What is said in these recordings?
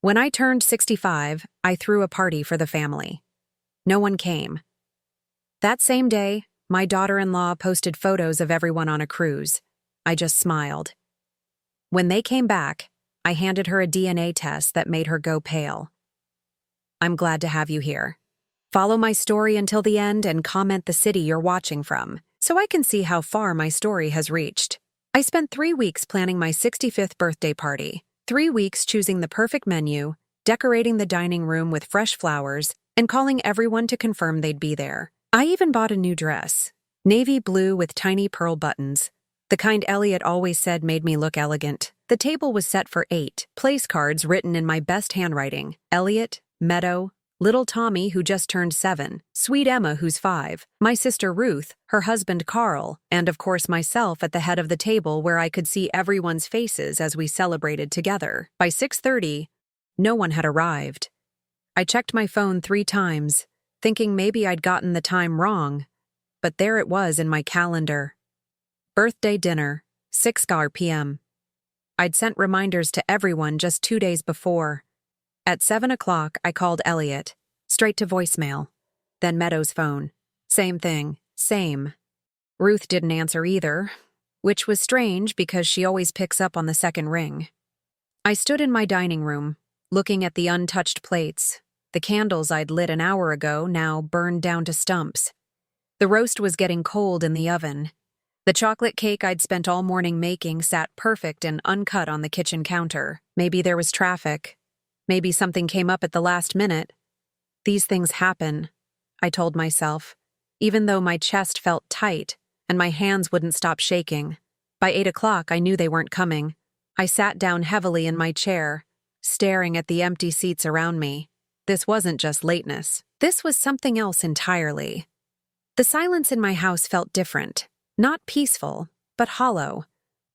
When I turned 65, I threw a party for the family. No one came. That same day, my daughter-in-law posted photos of everyone on a cruise. I just smiled. When they came back, I handed her a DNA test that made her go pale. I'm glad to have you here. Follow my story until the end and comment the city you're watching from, so I can see how far my story has reached. I spent 3 weeks planning my 65th birthday party, 3 weeks choosing the perfect menu, decorating the dining room with fresh flowers, and calling everyone to confirm they'd be there. I even bought a new dress, navy blue with tiny pearl buttons, the kind Elliot always said made me look elegant. The table was set for 8, place cards written in my best handwriting: Elliot, Meadow, little Tommy, who just turned 7, sweet Emma, who's 5, my sister Ruth, her husband Carl, and of course myself at the head of the table where I could see everyone's faces as we celebrated together. By 6:30, no one had arrived. I checked my phone 3 times, thinking maybe I'd gotten the time wrong, but there it was in my calendar. Birthday dinner, 6 p.m. I'd sent reminders to everyone just 2 days before. At 7 o'clock, I called Elliot, straight to voicemail. Then Meadow's phone. Same thing, same. Ruth didn't answer either, which was strange because she always picks up on the second ring. I stood in my dining room, looking at the untouched plates. The candles I'd lit an hour ago now burned down to stumps. The roast was getting cold in the oven. The chocolate cake I'd spent all morning making sat perfect and uncut on the kitchen counter. Maybe there was traffic. Maybe something came up at the last minute. These things happen, I told myself, even though my chest felt tight and my hands wouldn't stop shaking. By 8 o'clock, I knew they weren't coming. I sat down heavily in my chair, staring at the empty seats around me. This wasn't just lateness. This was something else entirely. The silence in my house felt different. Not peaceful, but hollow,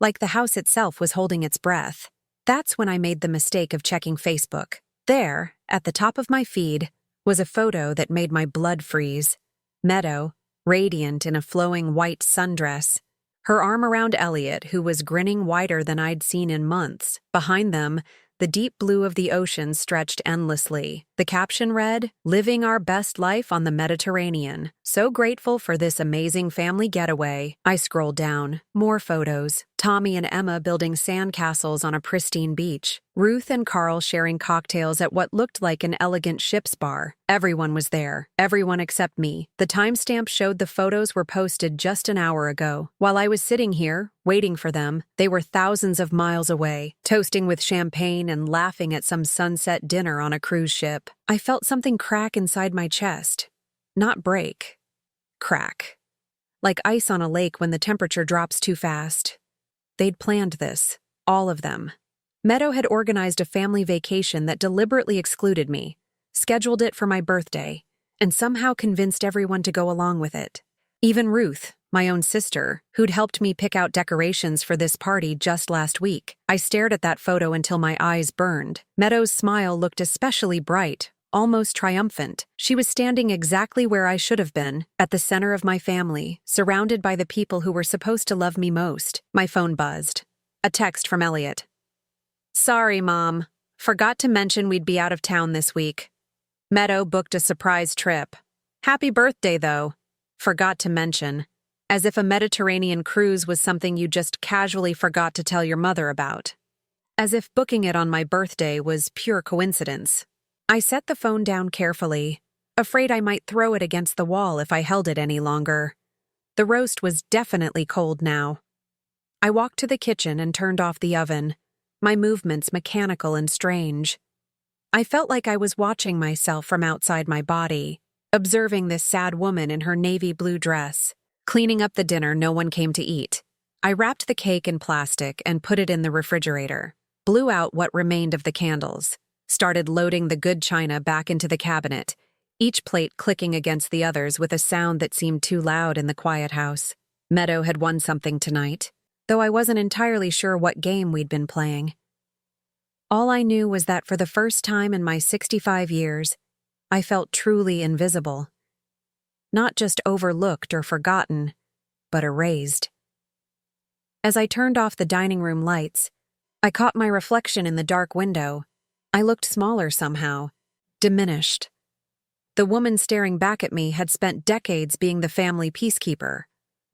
like the house itself was holding its breath. That's when I made the mistake of checking Facebook. There, at the top of my feed, was a photo that made my blood freeze. Meadow, radiant in a flowing white sundress, her arm around Elliot, who was grinning wider than I'd seen in months. Behind them, the deep blue of the ocean stretched endlessly. The caption read, "Living our best life on the Mediterranean. So grateful for this amazing family getaway." I scrolled down. More photos. Tommy and Emma building sandcastles on a pristine beach. Ruth and Carl sharing cocktails at what looked like an elegant ship's bar. Everyone was there. Everyone except me. The timestamp showed the photos were posted just an hour ago. While I was sitting here, waiting for them, they were thousands of miles away, toasting with champagne and laughing at some sunset dinner on a cruise ship. I felt something crack inside my chest. Not break. Crack. Like ice on a lake when the temperature drops too fast. They'd planned this. All of them. Meadow had organized a family vacation that deliberately excluded me, scheduled it for my birthday, and somehow convinced everyone to go along with it. Even Ruth, my own sister, who'd helped me pick out decorations for this party just last week. I stared at that photo until my eyes burned. Meadow's smile looked especially bright, almost triumphant. She was standing exactly where I should have been, at the center of my family, surrounded by the people who were supposed to love me most. My phone buzzed. A text from Elliot. "Sorry, Mom. Forgot to mention we'd be out of town this week. Meadow booked a surprise trip. Happy birthday, though. Forgot to mention." As if a Mediterranean cruise was something you just casually forgot to tell your mother about. As if booking it on my birthday was pure coincidence. I set the phone down carefully, afraid I might throw it against the wall if I held it any longer. The roast was definitely cold now. I walked to the kitchen and turned off the oven, my movements mechanical and strange. I felt like I was watching myself from outside my body, observing this sad woman in her navy blue dress. Cleaning up the dinner no one came to eat. I wrapped the cake in plastic and put it in the refrigerator, blew out what remained of the candles, started loading the good china back into the cabinet, each plate clicking against the others with a sound that seemed too loud in the quiet house. Meadow had won something tonight, though I wasn't entirely sure what game we'd been playing. All I knew was that for the first time in my 65 years, I felt truly invisible. Not just overlooked or forgotten, but erased. As I turned off the dining room lights, I caught my reflection in the dark window, I looked smaller somehow, diminished. The woman staring back at me had spent decades being the family peacekeeper,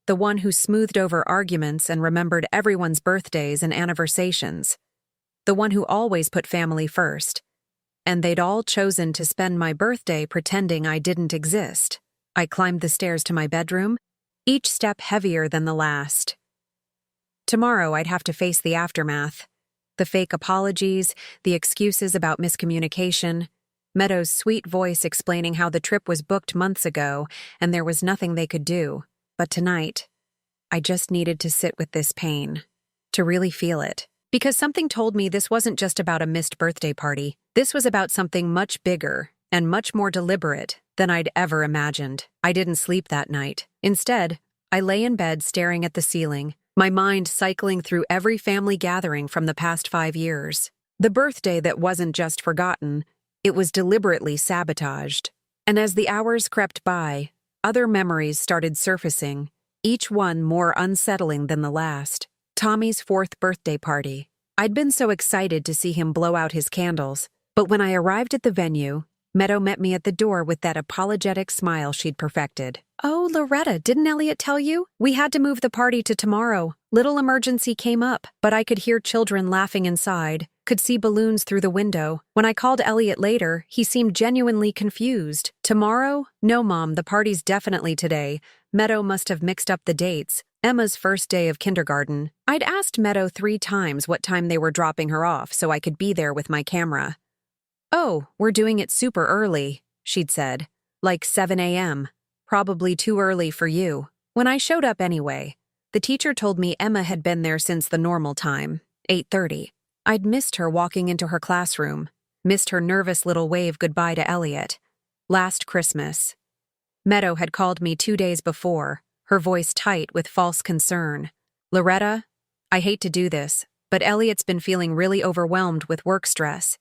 the one who smoothed over arguments and remembered everyone's birthdays and anniversations, the one who always put family first. And they'd all chosen to spend my birthday pretending I didn't exist. I climbed the stairs to my bedroom, each step heavier than the last. Tomorrow I'd have to face the aftermath. The fake apologies, the excuses about miscommunication, Meadow's sweet voice explaining how the trip was booked months ago and there was nothing they could do. But tonight, I just needed to sit with this pain, to really feel it. Because something told me this wasn't just about a missed birthday party. This was about something much bigger and much more deliberate than I'd ever imagined. I didn't sleep that night. Instead, I lay in bed staring at the ceiling, my mind cycling through every family gathering from the past 5 years. The birthday that wasn't just forgotten, it was deliberately sabotaged. And as the hours crept by, other memories started surfacing, each one more unsettling than the last. Tommy's 4th birthday party. I'd been so excited to see him blow out his candles, but when I arrived at the venue, Meadow met me at the door with that apologetic smile she'd perfected. "Oh, Loretta, didn't Elliot tell you? We had to move the party to tomorrow. Little emergency came up, but I could hear children laughing inside, could see balloons through the window. When I called Elliot later, he seemed genuinely confused. Tomorrow? No, Mom, the party's definitely today. Meadow must have mixed up the dates. Emma's first day of kindergarten. I'd asked Meadow 3 times what time they were dropping her off so I could be there with my camera. "Oh, we're doing it super early," she'd said. "Like 7 a.m. Probably too early for you." When I showed up anyway, the teacher told me Emma had been there since the normal time, 8:30. I'd missed her walking into her classroom, missed her nervous little wave goodbye to Elliot. Last Christmas. Meadow had called me 2 days before, her voice tight with false concern. "Loretta, I hate to do this, but Elliot's been feeling really overwhelmed with work stress.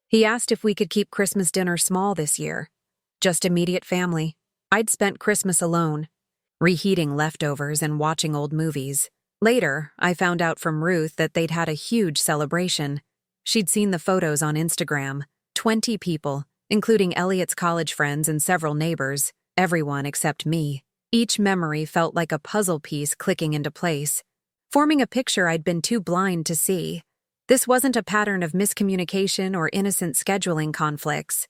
He asked if we could keep Christmas dinner small this year. Just immediate family." I'd spent Christmas alone, reheating leftovers and watching old movies. Later, I found out from Ruth that they'd had a huge celebration. She'd seen the photos on Instagram. 20 people, including Elliot's college friends and several neighbors, everyone except me. Each memory felt like a puzzle piece clicking into place, forming a picture I'd been too blind to see. This wasn't a pattern of miscommunication or innocent scheduling conflicts.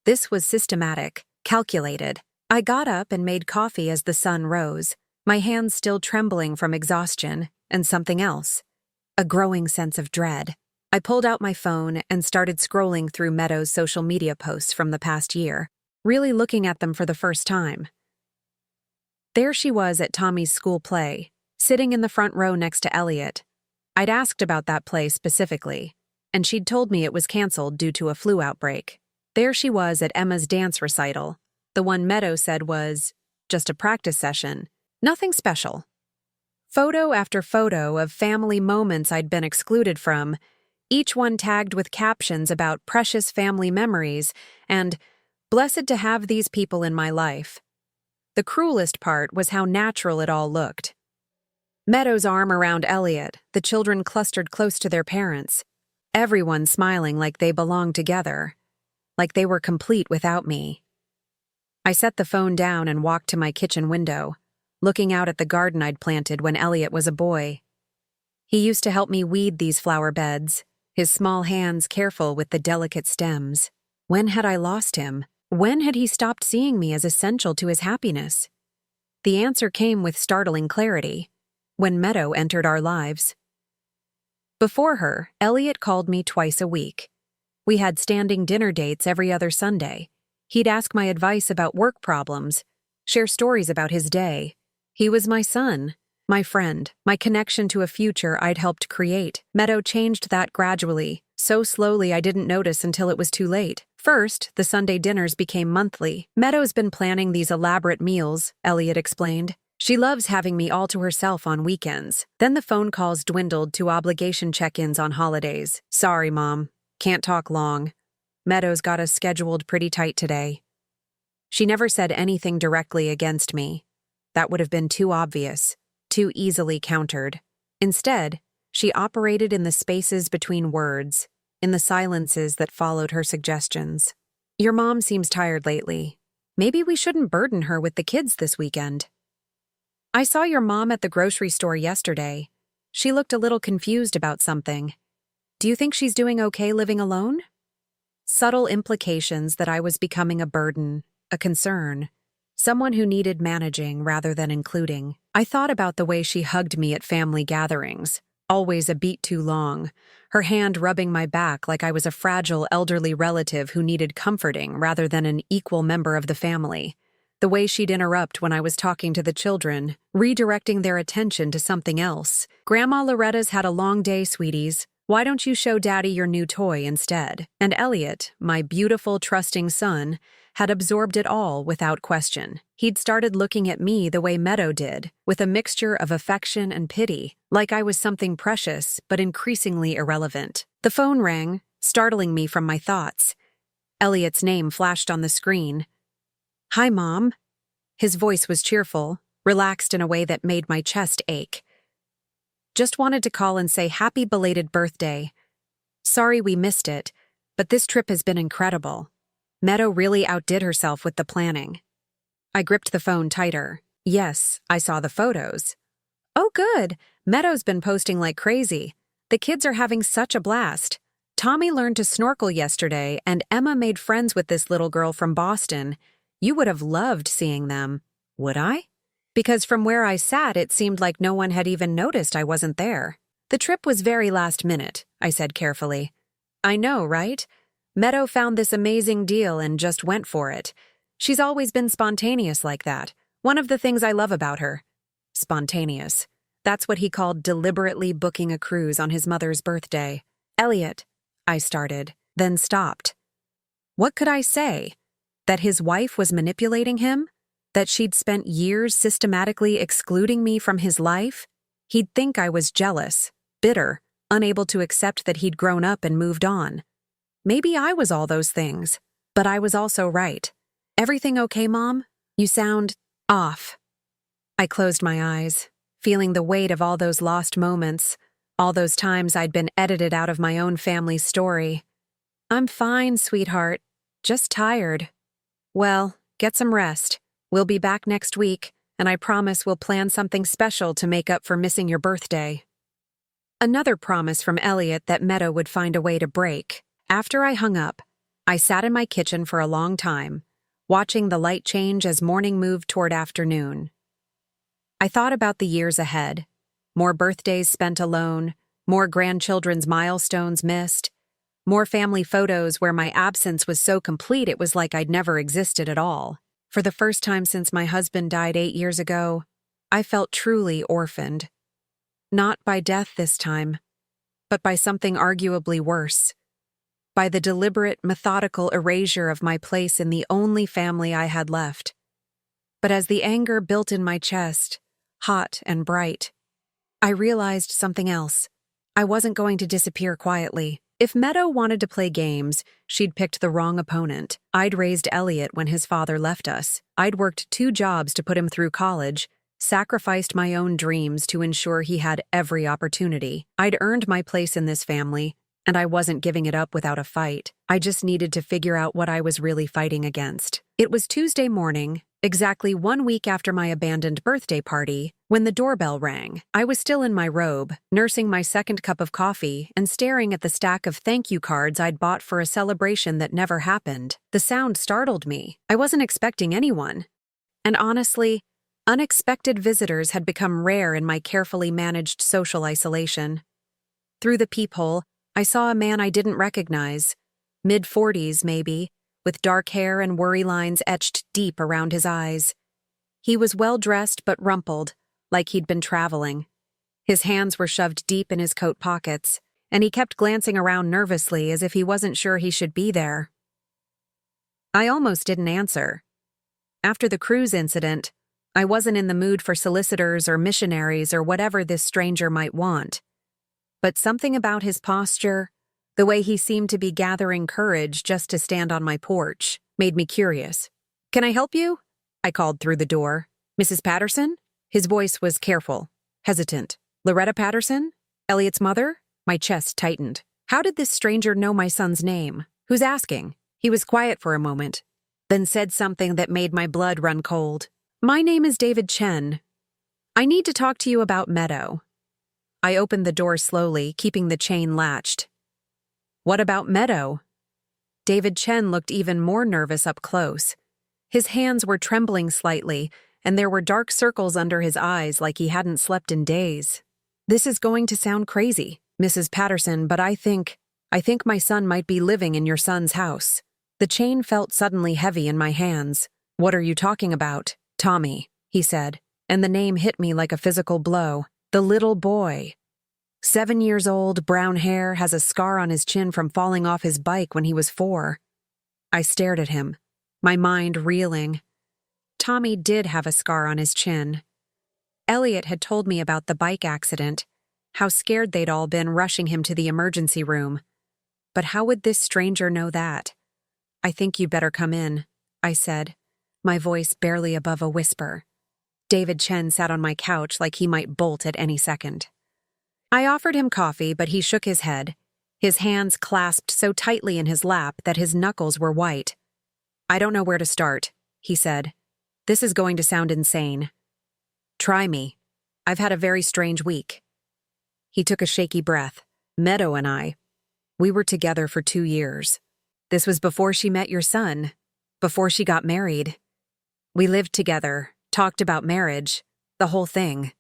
This was systematic, calculated. I got up and made coffee as the sun rose, my hands still trembling from exhaustion, and something else. A growing sense of dread. I pulled out my phone and started scrolling through Meadow's social media posts from the past year, really looking at them for the first time. There she was at Tommy's school play, sitting in the front row next to Elliot. I'd asked about that play specifically, and she'd told me it was canceled due to a flu outbreak. There she was at Emma's dance recital, the one Meadow said was just a practice session, nothing special. Photo after photo of family moments I'd been excluded from, each one tagged with captions about precious family memories and "blessed to have these people in my life." The cruelest part was how natural it all looked. Meadow's arm around Elliot, the children clustered close to their parents, everyone smiling like they belonged together, like they were complete without me. I set the phone down and walked to my kitchen window, looking out at the garden I'd planted when Elliot was a boy. He used to help me weed these flower beds, his small hands careful with the delicate stems. When had I lost him? When had he stopped seeing me as essential to his happiness? The answer came with startling clarity, when Meadow entered our lives. Before her, Elliot called me twice a week. We had standing dinner dates every other Sunday. He'd ask my advice about work problems, share stories about his day. He was my son, my friend, my connection to a future I'd helped create. Meadow changed that gradually, so slowly I didn't notice until it was too late. First, the Sunday dinners became monthly. Meadow's been planning these elaborate meals, Elliot explained. She loves having me all to herself on weekends. Then the phone calls dwindled to obligation check-ins on holidays. "Sorry, Mom. Can't talk long. Meadow's got us scheduled pretty tight today." She never said anything directly against me. That would have been too obvious, too easily countered. Instead, she operated in the spaces between words, in the silences that followed her suggestions. Your mom seems tired lately. Maybe we shouldn't burden her with the kids this weekend. I saw your mom at the grocery store yesterday. She looked a little confused about something. Do you think she's doing okay living alone? Subtle implications that I was becoming a burden, a concern, someone who needed managing rather than including. I thought about the way she hugged me at family gatherings, always a beat too long, her hand rubbing my back like I was a fragile elderly relative who needed comforting rather than an equal member of the family. The way she'd interrupt when I was talking to the children, redirecting their attention to something else. Grandma Loretta's had a long day, sweeties. Why don't you show Daddy your new toy instead? And Elliot, my beautiful, trusting son, had absorbed it all without question. He'd started looking at me the way Meadow did, with a mixture of affection and pity, like I was something precious but increasingly irrelevant. The phone rang, startling me from my thoughts. Elliot's name flashed on the screen. Hi, Mom. His voice was cheerful, relaxed in a way that made my chest ache. Just wanted to call and say happy belated birthday. Sorry we missed it, but this trip has been incredible. Meadow really outdid herself with the planning. I gripped the phone tighter. Yes, I saw the photos. Oh, good. Meadow's been posting like crazy. The kids are having such a blast. Tommy learned to snorkel yesterday, and Emma made friends with this little girl from Boston. You would have loved seeing them. Would I? Because from where I sat, it seemed like no one had even noticed I wasn't there. The trip was very last minute, I said carefully. I know, right? Meadow found this amazing deal and just went for it. She's always been spontaneous like that. One of the things I love about her. Spontaneous. That's what he called deliberately booking a cruise on his mother's birthday. Elliot, I started, then stopped. What could I say? That his wife was manipulating him? That she'd spent years systematically excluding me from his life? He'd think I was jealous, bitter, unable to accept that he'd grown up and moved on. Maybe I was all those things, but I was also right. Everything okay, Mom? You sound off. I closed my eyes, feeling the weight of all those lost moments, all those times I'd been edited out of my own family's story. I'm fine, sweetheart. Just tired. Well, get some rest. We'll be back next week, and I promise we'll plan something special to make up for missing your birthday. Another promise from Elliot that Meadow would find a way to break. After I hung up, I sat in my kitchen for a long time, watching the light change as morning moved toward afternoon. I thought about the years ahead. More birthdays spent alone, more grandchildren's milestones missed, more family photos where my absence was so complete it was like I'd never existed at all. For the first time since my husband died 8 years ago, I felt truly orphaned. Not by death this time, but by something arguably worse. By the deliberate, methodical erasure of my place in the only family I had left. But as the anger built in my chest, hot and bright, I realized something else. I wasn't going to disappear quietly. If Meadow wanted to play games, she'd picked the wrong opponent. I'd raised Elliot when his father left us. I'd worked 2 jobs to put him through college, sacrificed my own dreams to ensure he had every opportunity. I'd earned my place in this family, and I wasn't giving it up without a fight. I just needed to figure out what I was really fighting against. It was Tuesday morning, exactly 1 week after my abandoned birthday party, when the doorbell rang. I was still in my robe, nursing my second cup of coffee and staring at the stack of thank you cards I'd bought for a celebration that never happened. The sound startled me. I wasn't expecting anyone. And honestly, unexpected visitors had become rare in my carefully managed social isolation. Through the peephole, I saw a man I didn't recognize, mid-40s maybe, with dark hair and worry lines etched deep around his eyes. He was well-dressed but rumpled, like he'd been traveling. His hands were shoved deep in his coat pockets, and he kept glancing around nervously as if he wasn't sure he should be there. I almost didn't answer. After the cruise incident, I wasn't in the mood for solicitors or missionaries or whatever this stranger might want. But something about his posture, the way he seemed to be gathering courage just to stand on my porch, made me curious. "Can I help you?" I called through the door. "Mrs. Patterson?" His voice was careful, hesitant. "Loretta Patterson? Elliot's mother?" My chest tightened. How did this stranger know my son's name? Who's asking? He was quiet for a moment, then said something that made my blood run cold. My name is David Chen. I need to talk to you about Meadow. I opened the door slowly, keeping the chain latched. What about Meadow? David Chen looked even more nervous up close. His hands were trembling slightly, and there were dark circles under his eyes like he hadn't slept in days. This is going to sound crazy, Mrs. Patterson, but I think my son might be living in your son's house. The chain felt suddenly heavy in my hands. What are you talking about? Tommy, he said, and the name hit me like a physical blow. The little boy. 7 years old, brown hair, has a scar on his chin from falling off his bike when he was 4. I stared at him, my mind reeling. Tommy did have a scar on his chin. Elliot had told me about the bike accident, how scared they'd all been rushing him to the emergency room. But how would this stranger know that? I think you better come in, I said, my voice barely above a whisper. David Chen sat on my couch like he might bolt at any second. I offered him coffee, but he shook his head, his hands clasped so tightly in his lap that his knuckles were white. I don't know where to start, he said. This is going to sound insane. Try me. I've had a very strange week. He took a shaky breath. Meadow and I, we were together for 2 years. This was before she met your son, before she got married. We lived together, talked about marriage, the whole thing.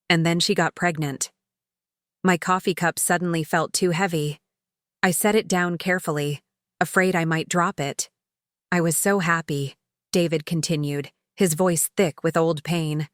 And then she got pregnant. My coffee cup suddenly felt too heavy. I set it down carefully, afraid I might drop it. I was so happy, David continued, his voice thick with old pain.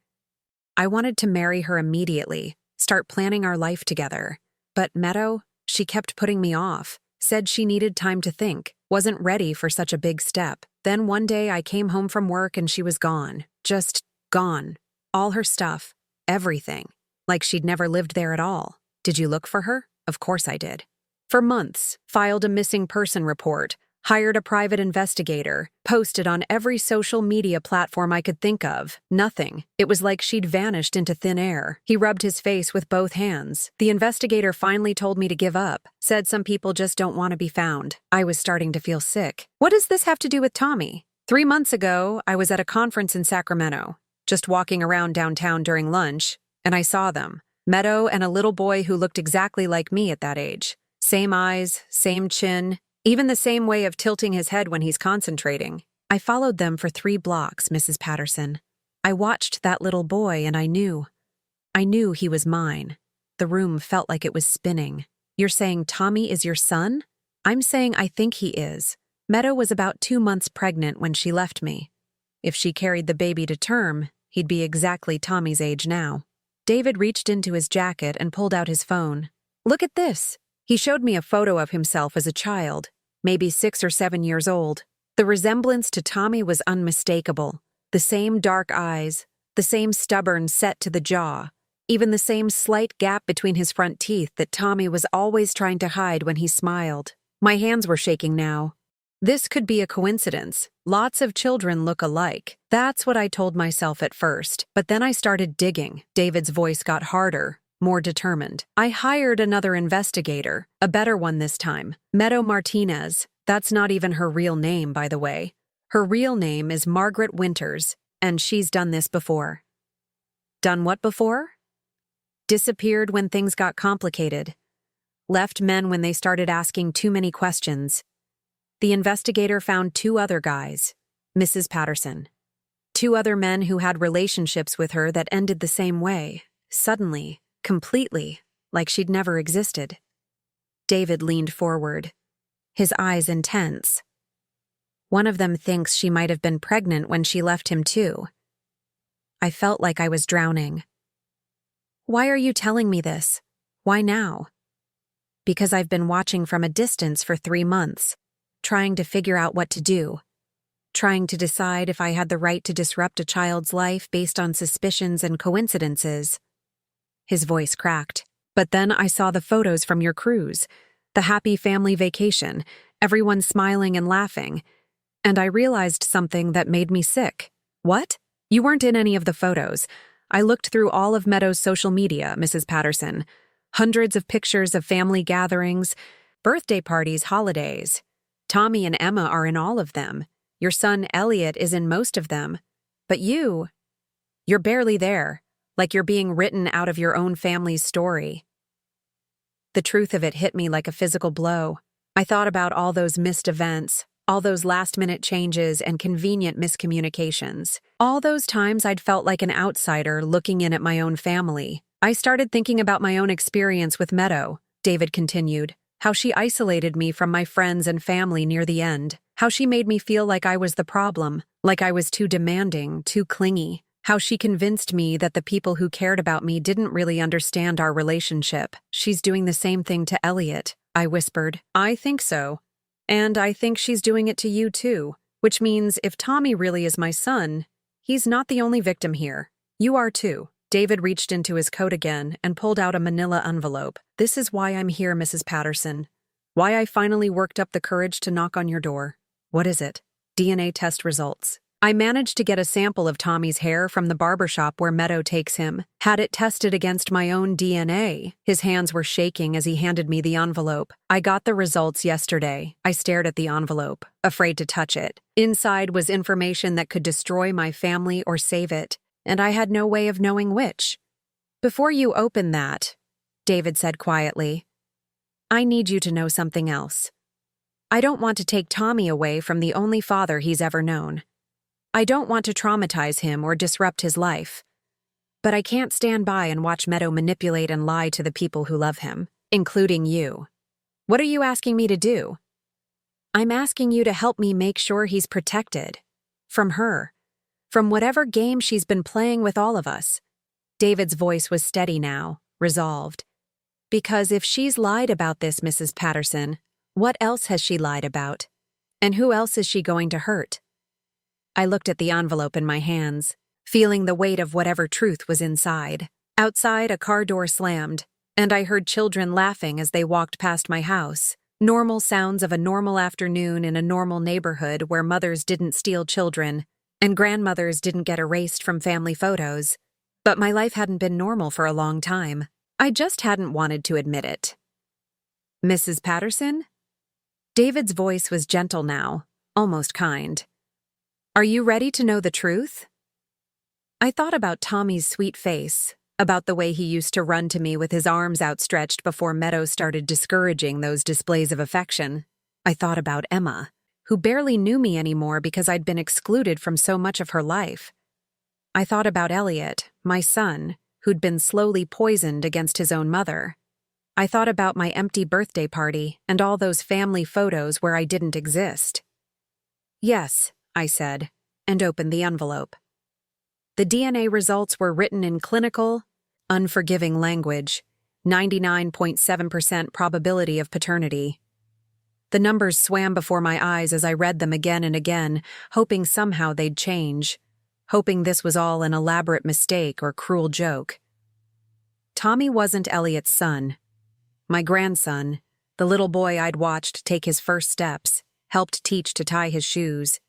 I wanted to marry her immediately, start planning our life together. But Meadow, she kept putting me off, said she needed time to think, wasn't ready for such a big step. Then one day I came home from work and she was gone. Just gone. All her stuff. Everything. Like she'd never lived there at all. Did you look for her? Of course I did. For months, filed a missing person report, hired a private investigator, posted on every social media platform I could think of. Nothing. It was like she'd vanished into thin air. He rubbed his face with both hands. The investigator finally told me to give up, said some people just don't want to be found. I was starting to feel sick. What does this have to do with Tommy? 3 months ago, I was at a conference in Sacramento, just walking around downtown during lunch, and I saw them. Meadow and a little boy who looked exactly like me at that age. Same eyes, same chin, even the same way of tilting his head when he's concentrating. I followed them for 3 blocks, Mrs. Patterson. I watched that little boy and I knew he was mine. The room felt like it was spinning. You're saying Tommy is your son? I'm saying I think he is. Meadow was about 2 months pregnant when she left me. If she carried the baby to term, he'd be exactly Tommy's age now. David reached into his jacket and pulled out his phone. Look at this. He showed me a photo of himself as a child, maybe 6 or 7 years old. The resemblance to Tommy was unmistakable. The same dark eyes, the same stubborn set to the jaw, even the same slight gap between his front teeth that Tommy was always trying to hide when he smiled. My hands were shaking now. This could be a coincidence. Lots of children look alike. That's what I told myself at first. But then I started digging. David's voice got harder, more determined. I hired another investigator, a better one this time. Meadow Martinez. That's not even her real name, by the way. Her real name is Margaret Winters, and she's done this before. Done what before? Disappeared when things got complicated. Left men when they started asking too many questions. The investigator found 2 other guys, Mrs. Patterson. 2 other men who had relationships with her that ended the same way, suddenly, completely, like she'd never existed. David leaned forward, his eyes intense. One of them thinks she might have been pregnant when she left him too. I felt like I was drowning. Why are you telling me this? Why now? Because I've been watching from a distance for 3 months. Trying to figure out what to do, trying to decide if I had the right to disrupt a child's life based on suspicions and coincidences. His voice cracked. But then I saw the photos from your cruise, the happy family vacation, everyone smiling and laughing, and I realized something that made me sick. What? You weren't in any of the photos. I looked through all of Meadow's social media, Mrs. Patterson. Hundreds of pictures of family gatherings, Birthday parties, holidays. Tommy and Emma are in all of them. Your son Elliot is in most of them. But you're barely there, like you're being written out of your own family's story. The truth of it hit me like a physical blow. I thought about all those missed events, all those last-minute changes and convenient miscommunications. All those times I'd felt like an outsider looking in at my own family. I started thinking about my own experience with Meadow, David continued, how she isolated me from my friends and family near the end, how she made me feel like I was the problem, like I was too demanding, too clingy, how she convinced me that the people who cared about me didn't really understand our relationship. She's doing the same thing to Elliot, I whispered. I think so. And I think she's doing it to you too, which means if Tommy really is my son, he's not the only victim here. You are too. David reached into his coat again and pulled out a manila envelope. This is why I'm here, Mrs. Patterson. Why I finally worked up the courage to knock on your door. What is it? DNA test results. I managed to get a sample of Tommy's hair from the barbershop where Meadow takes him, had it tested against my own DNA. His hands were shaking as he handed me the envelope. I got the results yesterday. I stared at the envelope, afraid to touch it. Inside was information that could destroy my family or save it, and I had no way of knowing which. Before you open that, David said quietly, I need you to know something else. I don't want to take Tommy away from the only father he's ever known. I don't want to traumatize him or disrupt his life. But I can't stand by and watch Meadow manipulate and lie to the people who love him, including you. What are you asking me to do? I'm asking you to help me make sure he's protected. From her. From whatever game she's been playing with all of us. David's voice was steady now, resolved. Because if she's lied about this, Mrs. Patterson, what else has she lied about? And who else is she going to hurt? I looked at the envelope in my hands, feeling the weight of whatever truth was inside. Outside, a car door slammed, and I heard children laughing as they walked past my house. Normal sounds of a normal afternoon in a normal neighborhood where mothers didn't steal children, and grandmothers didn't get erased from family photos. But my life hadn't been normal for a long time. I just hadn't wanted to admit it. Mrs. Patterson? David's voice was gentle now, almost kind. Are you ready to know the truth? I thought about Tommy's sweet face, about the way he used to run to me with his arms outstretched before Meadow started discouraging those displays of affection. I thought about Emma, who barely knew me anymore because I'd been excluded from so much of her life. I thought about Elliot, my son, who'd been slowly poisoned against his own mother. I thought about my empty birthday party and all those family photos where I didn't exist. Yes, I said, and opened the envelope. The DNA results were written in clinical, unforgiving language, 99.7% probability of paternity. The numbers swam before my eyes as I read them again and again, hoping somehow they'd change, hoping this was all an elaborate mistake or cruel joke. Tommy wasn't Elliot's son. My grandson, the little boy I'd watched take his first steps, helped teach to tie his shoes,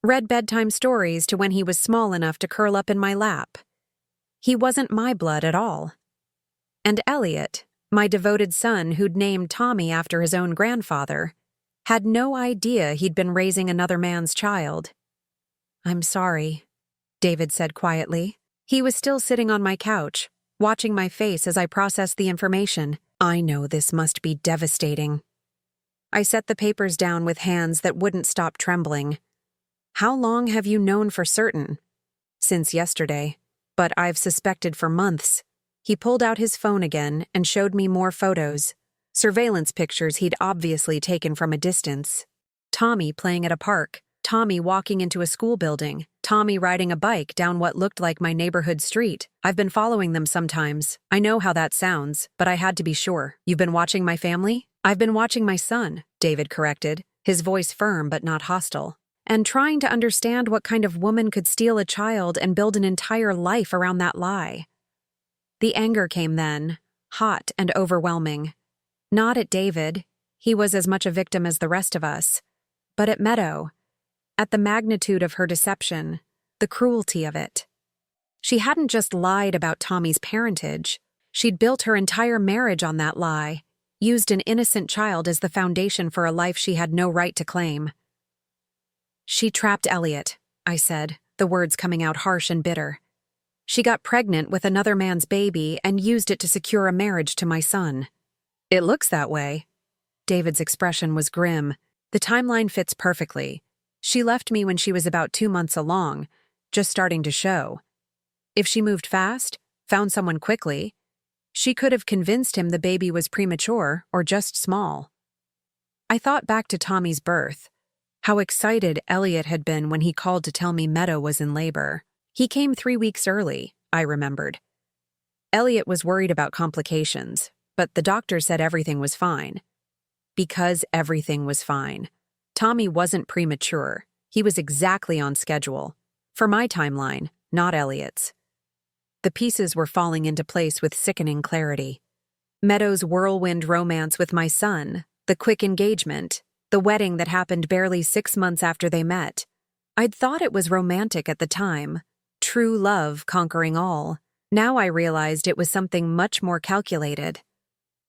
read bedtime stories to when he was small enough to curl up in my lap. He wasn't my blood at all. And Elliot, my devoted son who'd named Tommy after his own grandfather, had no idea he'd been raising another man's child. I'm sorry, David said quietly. He was still sitting on my couch, watching my face as I processed the information. I know this must be devastating. I set the papers down with hands that wouldn't stop trembling. How long have you known for certain? Since yesterday, but I've suspected for months. He pulled out his phone again and showed me more photos, surveillance pictures he'd obviously taken from a distance. Tommy playing at a park, Tommy walking into a school building, Tommy riding a bike down what looked like my neighborhood street. I've been following them sometimes. I know how that sounds, but I had to be sure. You've been watching my family? I've been watching my son, David corrected, his voice firm but not hostile. And trying to understand what kind of woman could steal a child and build an entire life around that lie. The anger came then, hot and overwhelming. Not at David, he was as much a victim as the rest of us, but at Meadow, at the magnitude of her deception, the cruelty of it. She hadn't just lied about Tommy's parentage, she'd built her entire marriage on that lie, used an innocent child as the foundation for a life she had no right to claim. She trapped Elliot, I said, the words coming out harsh and bitter. She got pregnant with another man's baby and used it to secure a marriage to my son. It looks that way. David's expression was grim. The timeline fits perfectly. She left me when she was about 2 months along, just starting to show. If she moved fast, found someone quickly, she could have convinced him the baby was premature or just small. I thought back to Tommy's birth, how excited Elliot had been when he called to tell me Meadow was in labor. He came 3 weeks early, I remembered. Elliot was worried about complications, but the doctor said everything was fine. Because everything was fine. Tommy wasn't premature. He was exactly on schedule. For my timeline, not Elliot's. The pieces were falling into place with sickening clarity. Meadow's whirlwind romance with my son, the quick engagement, the wedding that happened barely 6 months after they met. I'd thought it was romantic at the time, true love conquering all. Now I realized it was something much more calculated.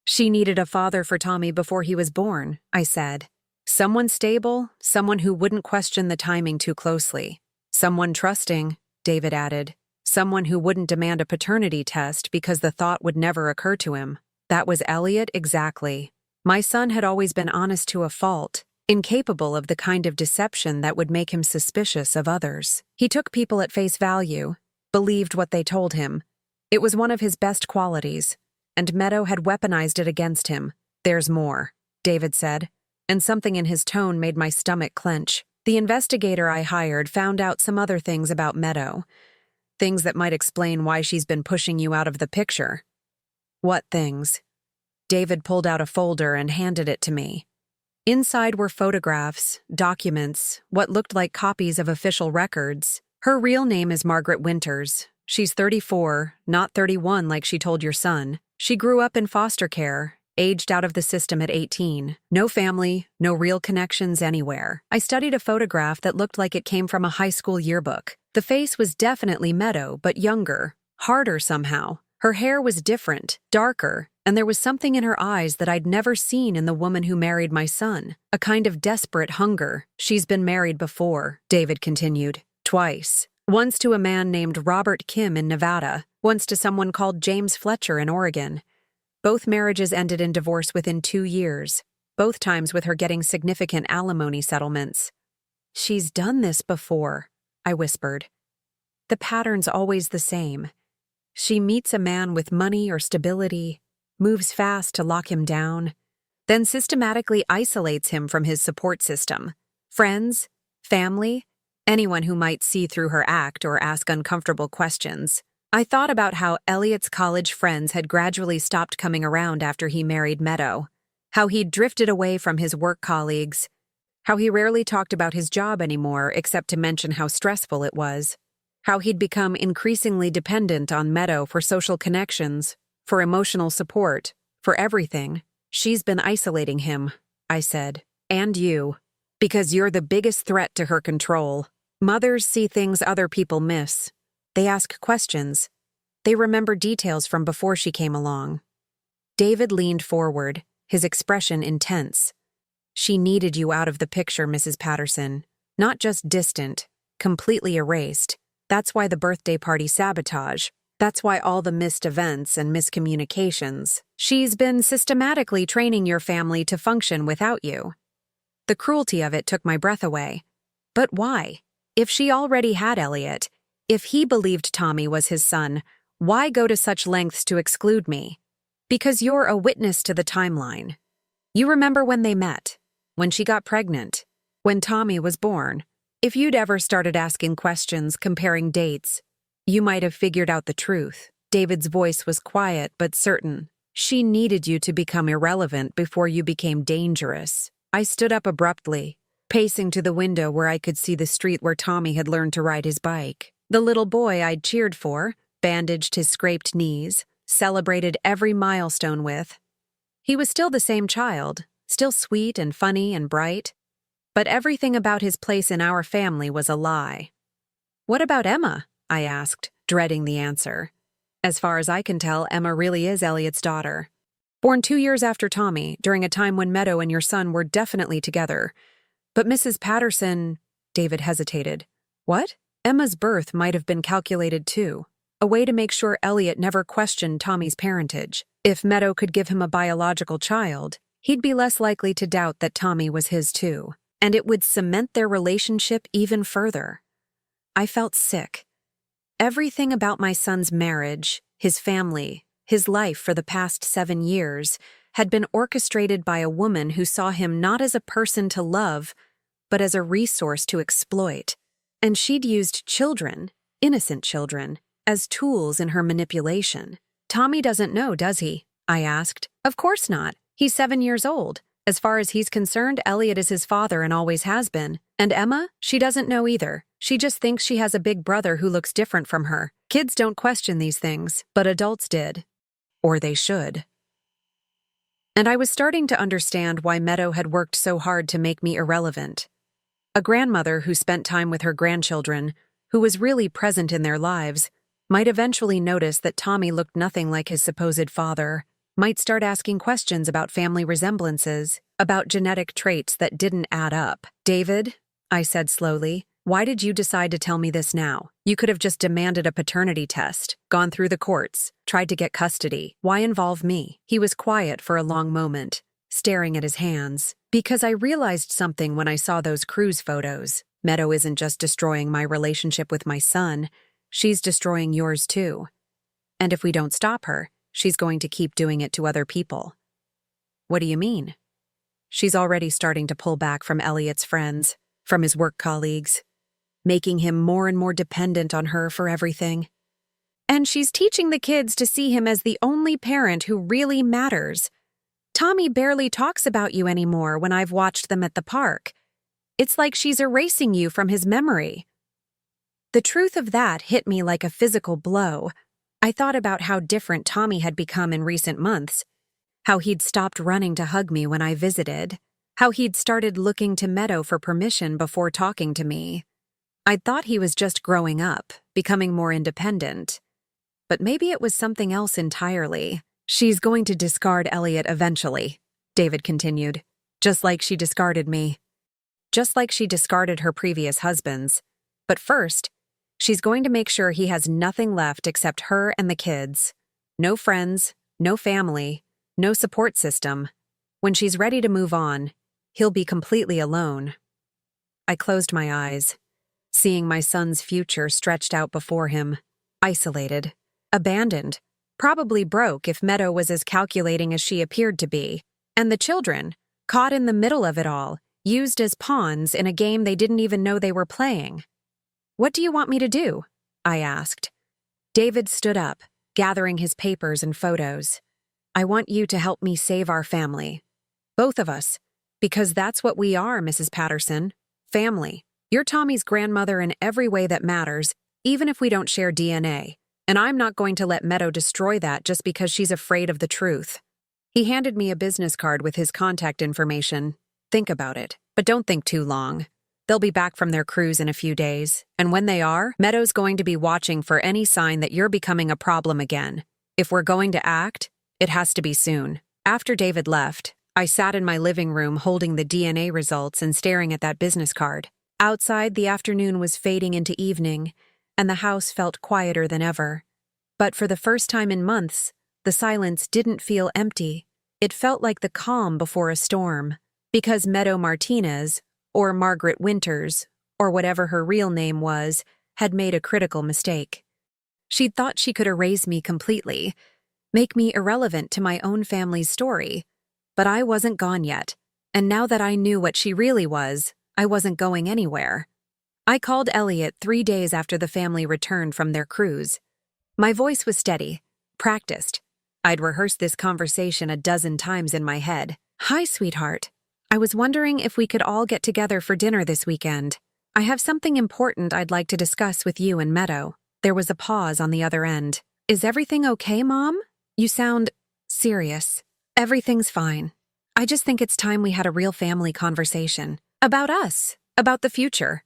She needed a father for Tommy before he was born, I said. Someone stable, someone who wouldn't question the timing too closely. Someone trusting, David added. Someone who wouldn't demand a paternity test because the thought would never occur to him. That was Elliot exactly. My son had always been honest to a fault, incapable of the kind of deception that would make him suspicious of others. He took people at face value, believed what they told him. It was one of his best qualities, and Meadow had weaponized it against him. There's more, David said, and something in his tone made my stomach clench. The investigator I hired found out some other things about Meadow, things that might explain why she's been pushing you out of the picture. What things? David pulled out a folder and handed it to me. Inside were photographs, documents, what looked like copies of official records. Her real name is Margaret Winters. She's 34, not 31 like she told your son. She grew up in foster care, aged out of the system at 18. No family, no real connections anywhere. I studied a photograph that looked like it came from a high school yearbook. The face was definitely Meadow, but younger, harder somehow. Her hair was different, darker, and there was something in her eyes that I'd never seen in the woman who married my son, a kind of desperate hunger. She's been married before, David continued. Twice. Once to a man named Robert Kim in Nevada, once to someone called James Fletcher in Oregon. Both marriages ended in divorce within 2 years, both times with her getting significant alimony settlements. She's done this before, I whispered. The pattern's always the same. She meets a man with money or stability, moves fast to lock him down, then systematically isolates him from his support system. Friends, family, anyone who might see through her act or ask uncomfortable questions. I thought about how Elliot's college friends had gradually stopped coming around after he married Meadow, how he'd drifted away from his work colleagues, how he rarely talked about his job anymore except to mention how stressful it was, how he'd become increasingly dependent on Meadow for social connections, for emotional support, for everything. She's been isolating him, I said, and you, because you're the biggest threat to her control. Mothers see things other people miss. They ask questions. They remember details from before she came along. David leaned forward, his expression intense. She needed you out of the picture, Mrs. Patterson. Not just distant, completely erased. That's why the birthday party sabotage. That's why all the missed events and miscommunications. She's been systematically training your family to function without you. The cruelty of it took my breath away. But why? If she already had Elliot, if he believed Tommy was his son, why go to such lengths to exclude me? Because you're a witness to the timeline. You remember when they met, when she got pregnant, when Tommy was born. If you'd ever started asking questions, comparing dates, you might have figured out the truth. David's voice was quiet but certain. She needed you to become irrelevant before you became dangerous. I stood up abruptly, pacing to the window where I could see the street where Tommy had learned to ride his bike. The little boy I'd cheered for, bandaged his scraped knees, celebrated every milestone with. He was still the same child, still sweet and funny and bright. But everything about his place in our family was a lie. What about Emma? I asked, dreading the answer. As far as I can tell, Emma really is Elliot's daughter. Born 2 years after Tommy, during a time when Meadow and your son were definitely together. But Mrs. Patterson, David hesitated. What? Emma's birth might have been calculated too. A way to make sure Elliot never questioned Tommy's parentage. If Meadow could give him a biological child, he'd be less likely to doubt that Tommy was his too. And it would cement their relationship even further. I felt sick. Everything about my son's marriage, his family, his life for the past 7 years, had been orchestrated by a woman who saw him not as a person to love, but as a resource to exploit. And she'd used children, innocent children, as tools in her manipulation. Tommy doesn't know, does he? I asked. Of course not. He's 7 years old. As far as he's concerned, Elliot is his father and always has been. And Emma? She doesn't know either. She just thinks she has a big brother who looks different from her. Kids don't question these things, but adults did. Or they should. And I was starting to understand why Meadow had worked so hard to make me irrelevant. A grandmother who spent time with her grandchildren, who was really present in their lives, might eventually notice that Tommy looked nothing like his supposed father, might start asking questions about family resemblances, about genetic traits that didn't add up. David, I said slowly, why did you decide to tell me this now? You could have just demanded a paternity test, gone through the courts, tried to get custody. Why involve me? He was quiet for a long moment, staring at his hands. Because I realized something when I saw those cruise photos. Meadow isn't just destroying my relationship with my son, she's destroying yours too. And if we don't stop her, she's going to keep doing it to other people. What do you mean? She's already starting to pull back from Elliot's friends, from his work colleagues, making him more and more dependent on her for everything. And she's teaching the kids to see him as the only parent who really matters. Tommy barely talks about you anymore when I've watched them at the park. It's like she's erasing you from his memory. The truth of that hit me like a physical blow. I thought about how different Tommy had become in recent months, how he'd stopped running to hug me when I visited, how he'd started looking to Meadow for permission before talking to me. I'd thought he was just growing up, becoming more independent. But maybe it was something else entirely. She's going to discard Elliot eventually, David continued, just like she discarded me. Just like she discarded her previous husbands. But first, she's going to make sure he has nothing left except her and the kids. No friends, no family, no support system. When she's ready to move on, he'll be completely alone. I closed my eyes, seeing my son's future stretched out before him, isolated, abandoned, probably broke if Meadow was as calculating as she appeared to be, and the children, caught in the middle of it all, used as pawns in a game they didn't even know they were playing. What do you want me to do? I asked. David stood up, gathering his papers and photos. I want you to help me save our family. Both of us. Because that's what we are, Mrs. Patterson. Family. You're Tommy's grandmother in every way that matters, even if we don't share DNA. And I'm not going to let Meadow destroy that just because she's afraid of the truth. He handed me a business card with his contact information. Think about it, but don't think too long. They'll be back from their cruise in a few days, and when they are, Meadow's going to be watching for any sign that you're becoming a problem again. If we're going to act, it has to be soon. After David left, I sat in my living room holding the DNA results and staring at that business card. Outside, the afternoon was fading into evening, and the house felt quieter than ever. But for the first time in months, the silence didn't feel empty. It felt like the calm before a storm, because Meadow Martinez, or Margaret Winters, or whatever her real name was, had made a critical mistake. She'd thought she could erase me completely, make me irrelevant to my own family's story. But I wasn't gone yet, and now that I knew what she really was, I wasn't going anywhere. I called Elliot 3 days after the family returned from their cruise. My voice was steady, practiced. I'd rehearsed this conversation a dozen times in my head. Hi, sweetheart. I was wondering if we could all get together for dinner this weekend. I have something important I'd like to discuss with you and Meadow. There was a pause on the other end. Is everything okay, Mom? You sound serious. Everything's fine. I just think it's time we had a real family conversation. About us. About the future.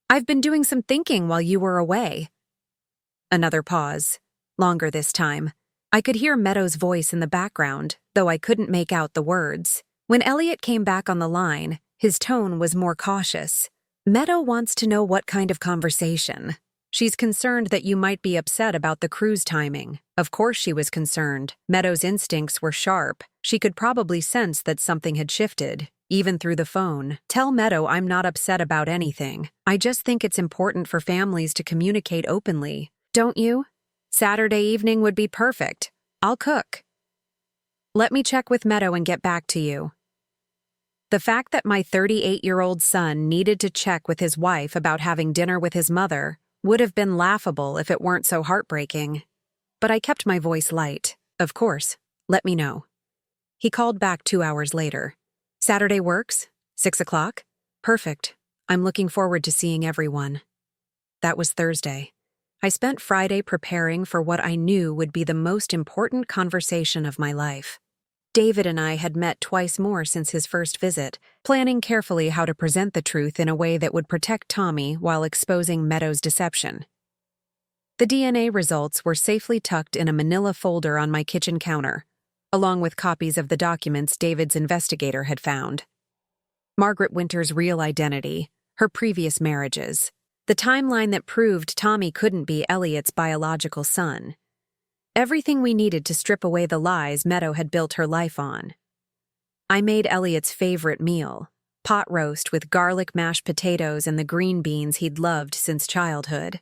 I've been doing some thinking while you were away. Another pause. Longer this time. I could hear Meadow's voice in the background, though I couldn't make out the words. When Elliot came back on the line, his tone was more cautious. Meadow wants to know what kind of conversation. She's concerned that you might be upset about the cruise timing. Of course she was concerned. Meadow's instincts were sharp. She could probably sense that something had shifted, even through the phone. Tell Meadow I'm not upset about anything. I just think it's important for families to communicate openly. Don't you? Saturday evening would be perfect. I'll cook. Let me check with Meadow and get back to you. The fact that my 38-year-old son needed to check with his wife about having dinner with his mother would have been laughable if it weren't so heartbreaking. But I kept my voice light. Of course, let me know. He called back 2 hours later. Saturday works? 6 o'clock? Perfect. I'm looking forward to seeing everyone. That was Thursday. I spent Friday preparing for what I knew would be the most important conversation of my life. David and I had met twice more since his first visit, planning carefully how to present the truth in a way that would protect Tommy while exposing Meadow's deception. The DNA results were safely tucked in a manila folder on my kitchen counter, along with copies of the documents David's investigator had found. Margaret Winter's real identity, her previous marriages, the timeline that proved Tommy couldn't be Elliot's biological son. Everything we needed to strip away the lies Meadow had built her life on. I made Elliot's favorite meal, pot roast with garlic mashed potatoes and the green beans he'd loved since childhood.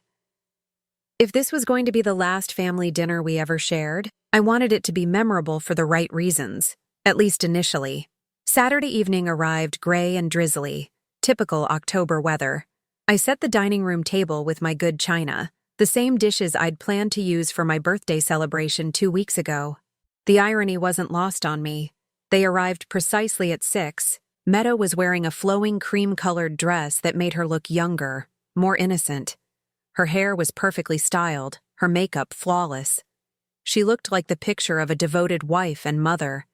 If this was going to be the last family dinner we ever shared, I wanted it to be memorable for the right reasons, at least initially. Saturday evening arrived gray and drizzly, typical October weather. I set the dining room table with my good china, the same dishes I'd planned to use for my birthday celebration 2 weeks ago. The irony wasn't lost on me. They arrived precisely at 6. Meadow was wearing a flowing cream-colored dress that made her look younger, more innocent. Her hair was perfectly styled, her makeup flawless. She looked like the picture of a devoted wife and mother,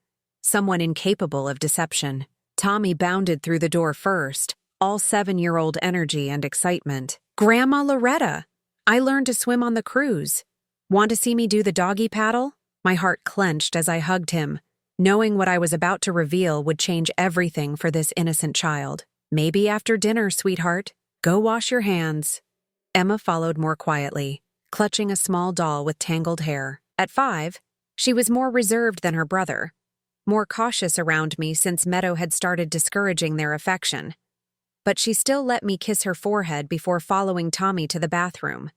someone incapable of deception. Tommy bounded through the door first, all 7-year-old energy and excitement. "Grandma Loretta! I learned to swim on the cruise. Want to see me do the doggy paddle?" My heart clenched as I hugged him, knowing what I was about to reveal would change everything for this innocent child. "Maybe after dinner, sweetheart. Go wash your hands." Emma followed more quietly, clutching a small doll with tangled hair. At 5, she was more reserved than her brother, more cautious around me since Meadow had started discouraging their affection. But she still let me kiss her forehead before following Tommy to the bathroom.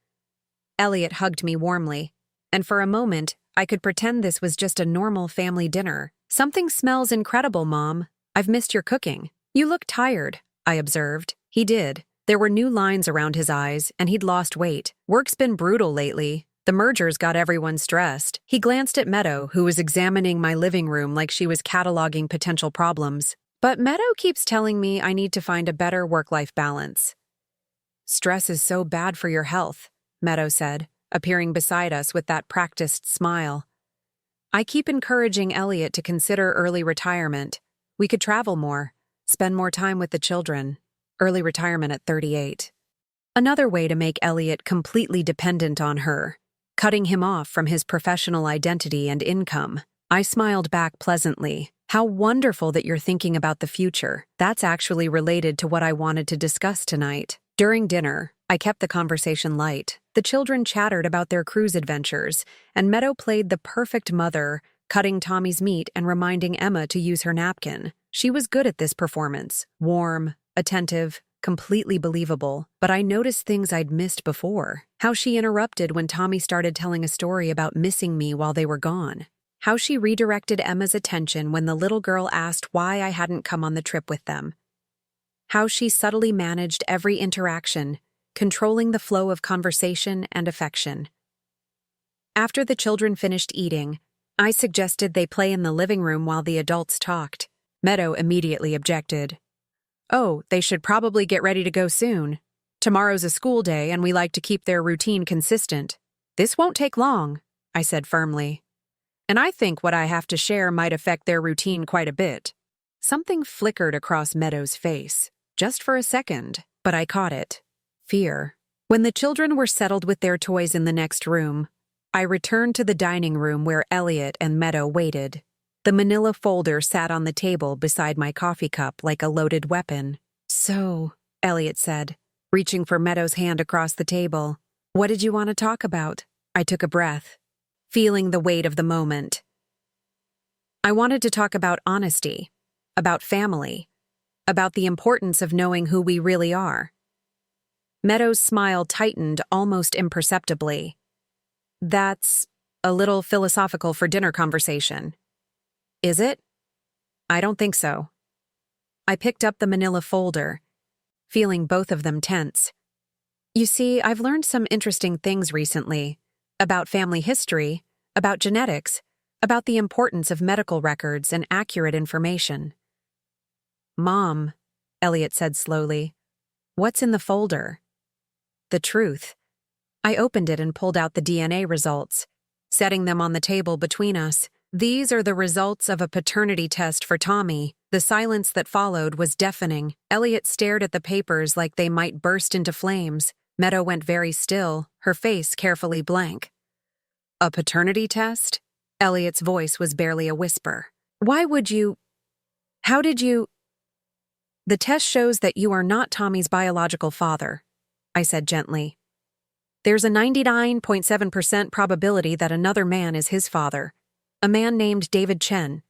Elliot hugged me warmly, and for a moment, I could pretend this was just a normal family dinner. "Something smells incredible, Mom. I've missed your cooking." "You look tired," I observed. He did. There were new lines around his eyes, and he'd lost weight. "Work's been brutal lately. The merger's got everyone stressed." He glanced at Meadow, who was examining my living room like she was cataloging potential problems. "But Meadow keeps telling me I need to find a better work-life balance." "Stress is so bad for your health," Meadow said, appearing beside us with that practiced smile. "I keep encouraging Elliot to consider early retirement. We could travel more, spend more time with the children. Early retirement at 38. Another way to make Elliot completely dependent on her, cutting him off from his professional identity and income." I smiled back pleasantly. "How wonderful that you're thinking about the future. That's actually related to what I wanted to discuss tonight." During dinner, I kept the conversation light. The children chattered about their cruise adventures, and Meadow played the perfect mother, cutting Tommy's meat and reminding Emma to use her napkin. She was good at this performance, warm, attentive, completely believable, but I noticed things I'd missed before. How she interrupted when Tommy started telling a story about missing me while they were gone. How she redirected Emma's attention when the little girl asked why I hadn't come on the trip with them. How she subtly managed every interaction, controlling the flow of conversation and affection. After the children finished eating, I suggested they play in the living room while the adults talked. Meadow immediately objected. "Oh, they should probably get ready to go soon. Tomorrow's a school day and we like to keep their routine consistent." "This won't take long," I said firmly. "And I think what I have to share might affect their routine quite a bit." Something flickered across Meadow's face, just for a second, but I caught it. Fear. When the children were settled with their toys in the next room, I returned to the dining room where Elliot and Meadow waited. The manila folder sat on the table beside my coffee cup like a loaded weapon. "So," Elliot said, reaching for Meadow's hand across the table, "what did you want to talk about?" I took a breath, feeling the weight of the moment. I wanted to talk about honesty, about family, about the importance of knowing who we really are. Meadow's smile tightened almost imperceptibly. "That's a little philosophical for dinner conversation." "Is it?" "I don't think so." I picked up the manila folder, feeling both of them tense. "You see, I've learned some interesting things recently, about family history, about genetics, about the importance of medical records and accurate information." "Mom," Elliot said slowly, "what's in the folder?" "The truth." I opened it and pulled out the DNA results, setting them on the table between us. "These are the results of a paternity test for Tommy." The silence that followed was deafening. Elliot stared at the papers like they might burst into flames. Meadow went very still, her face carefully blank. "A paternity test?" Elliot's voice was barely a whisper. "Why would you? How did you?" "The test shows that you are not Tommy's biological father," I said gently. "There's a 99.7% probability that another man is his father, a man named David Chen."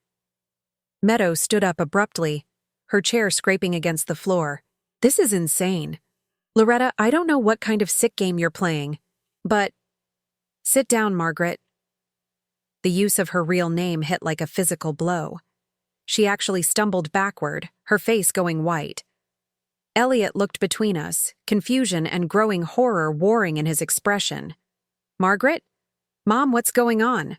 Meadow stood up abruptly, her chair scraping against the floor. "This is insane. Loretta, I don't know what kind of sick game you're playing, but—" "Sit down, Margaret." The use of her real name hit like a physical blow. She actually stumbled backward, her face going white. Elliot looked between us, confusion and growing horror warring in his expression. "Margaret? Mom, what's going on?"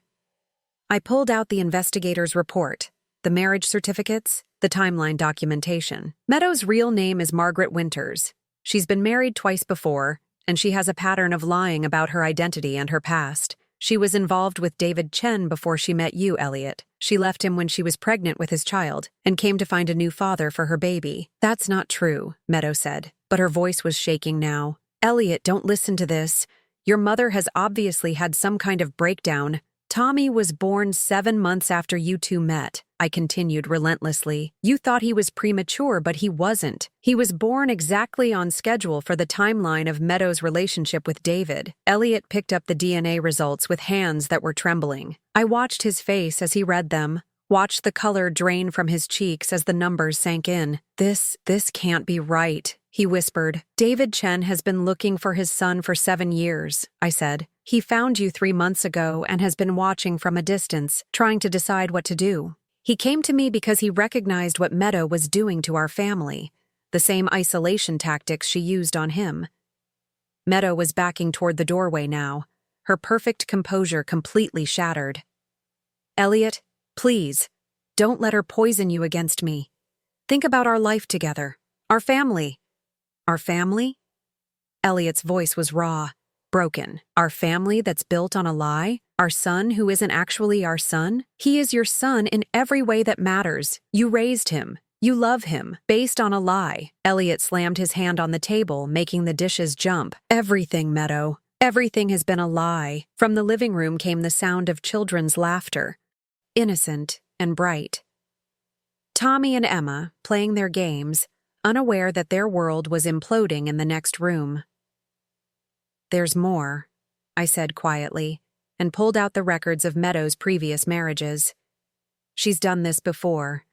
I pulled out the investigator's report, the marriage certificates, the timeline documentation. Meadow's real name is Margaret Winters. She's been married twice before, and she has a pattern of lying about her identity and her past. She was involved with David Chen before she met you, Elliot. She left him when she was pregnant with his child and came to find a new father for her baby. "That's not true," Meadow said, but her voice was shaking now. "Elliot, don't listen to this. Your mother has obviously had some kind of breakdown. Tommy was born 7 months after you two met," I continued relentlessly. "You thought he was premature, but he wasn't. He was born exactly on schedule for the timeline of Meadow's relationship with David." Elliot picked up the DNA results with hands that were trembling. I watched his face as he read them, watched the color drain from his cheeks as the numbers sank in. This can't be right," he whispered. "David Chen has been looking for his son for 7 years, I said. "He found you 3 months ago and has been watching from a distance, trying to decide what to do. He came to me because he recognized what Meadow was doing to our family, the same isolation tactics she used on him." Meadow was backing toward the doorway now, her perfect composure completely shattered. "Elliot, please, don't let her poison you against me. Think about our life together, our family." "Our family?" Elliot's voice was raw, broken. "Our family that's built on a lie? Our son who isn't actually our son? He is your son in every way that matters. You raised him. You love him, based on a lie." Elliot slammed his hand on the table, making the dishes jump. "Everything, Meadow. Everything has been a lie." From the living room came the sound of children's laughter, innocent and bright. Tommy and Emma, playing their games, unaware that their world was imploding in the next room. "There's more," I said quietly, and pulled out the records of Meadow's previous marriages. "She's done this before.